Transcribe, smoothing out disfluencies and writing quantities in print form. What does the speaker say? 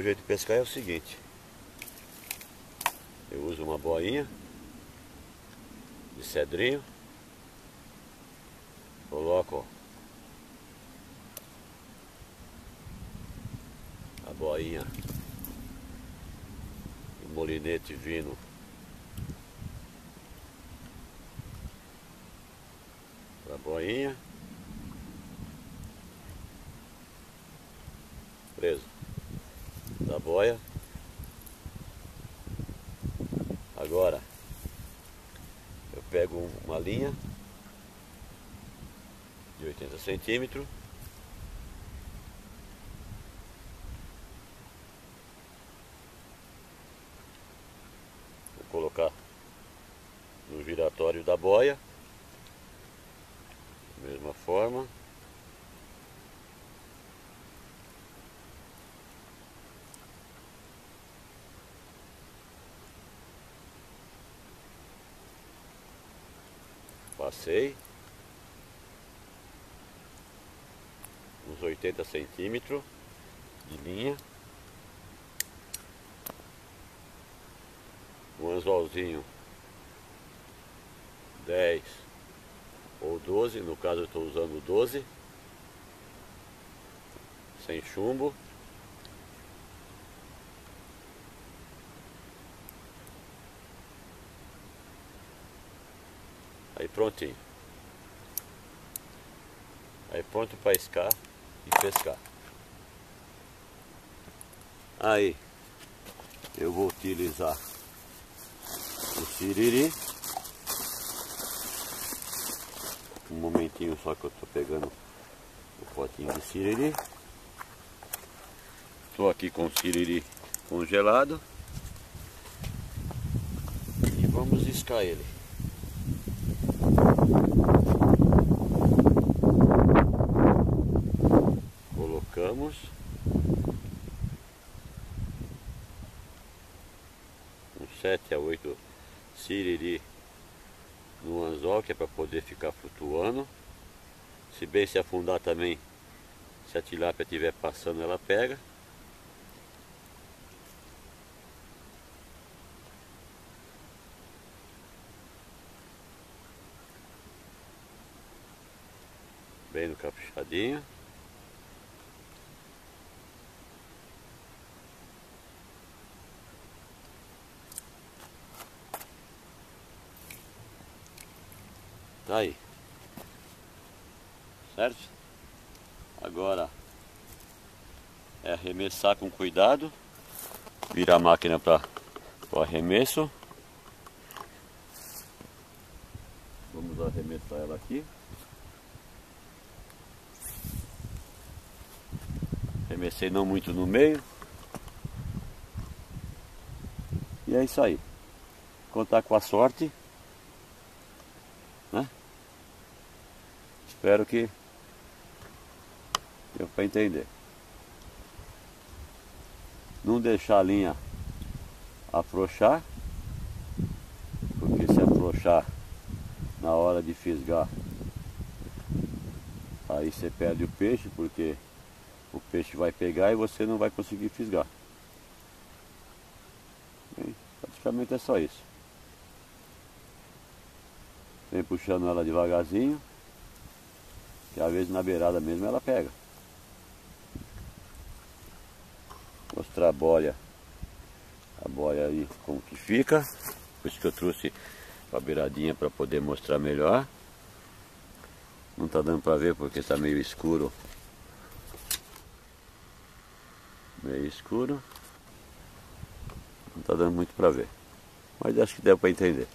meu jeito de pescar é o seguinte: eu uso uma boinha de cedrinho, coloco a boinha e molinete vindo para a boinha, preso da boia. Agora eu pego uma linha de 80 centímetros, vou colocar no giratório da boia, da mesma forma. Passei uns 80 centímetros de linha, um anzolzinho 10 ou 12, no caso eu estou usando 12, sem chumbo. Aí prontinho. Aí pronto para iscar e pescar. Aí eu vou utilizar o siriri. Um momentinho só que eu tô pegando o potinho de siriri. Estou aqui com o siriri congelado. E vamos iscar ele. Colocamos uns 7 a 8 siriri no anzol, que é para poder ficar flutuando. Se bem se afundar também, se a tilápia estiver passando, ela pega. Bem no caprichadinho. Tá aí, certo? Agora é arremessar com cuidado, virar a máquina para o arremesso. Vamos arremessar ela aqui. Arremessei não muito no meio. E é isso aí. Contar com a sorte, né? Espero que deu para entender. Não deixar a linha afrouxar, porque se afrouxar na hora de fisgar, aí você perde o peixe, porque o peixe vai pegar e você não vai conseguir fisgar. Bem, praticamente é só isso. Vem puxando ela devagarzinho, que às vezes na beirada mesmo ela pega. Mostrar a boia aí como que fica. Por isso que eu trouxe a beiradinha para poder mostrar melhor. Não tá dando para ver porque está meio escuro. Meio escuro. Não tá dando muito para ver. Mas acho que deu para entender.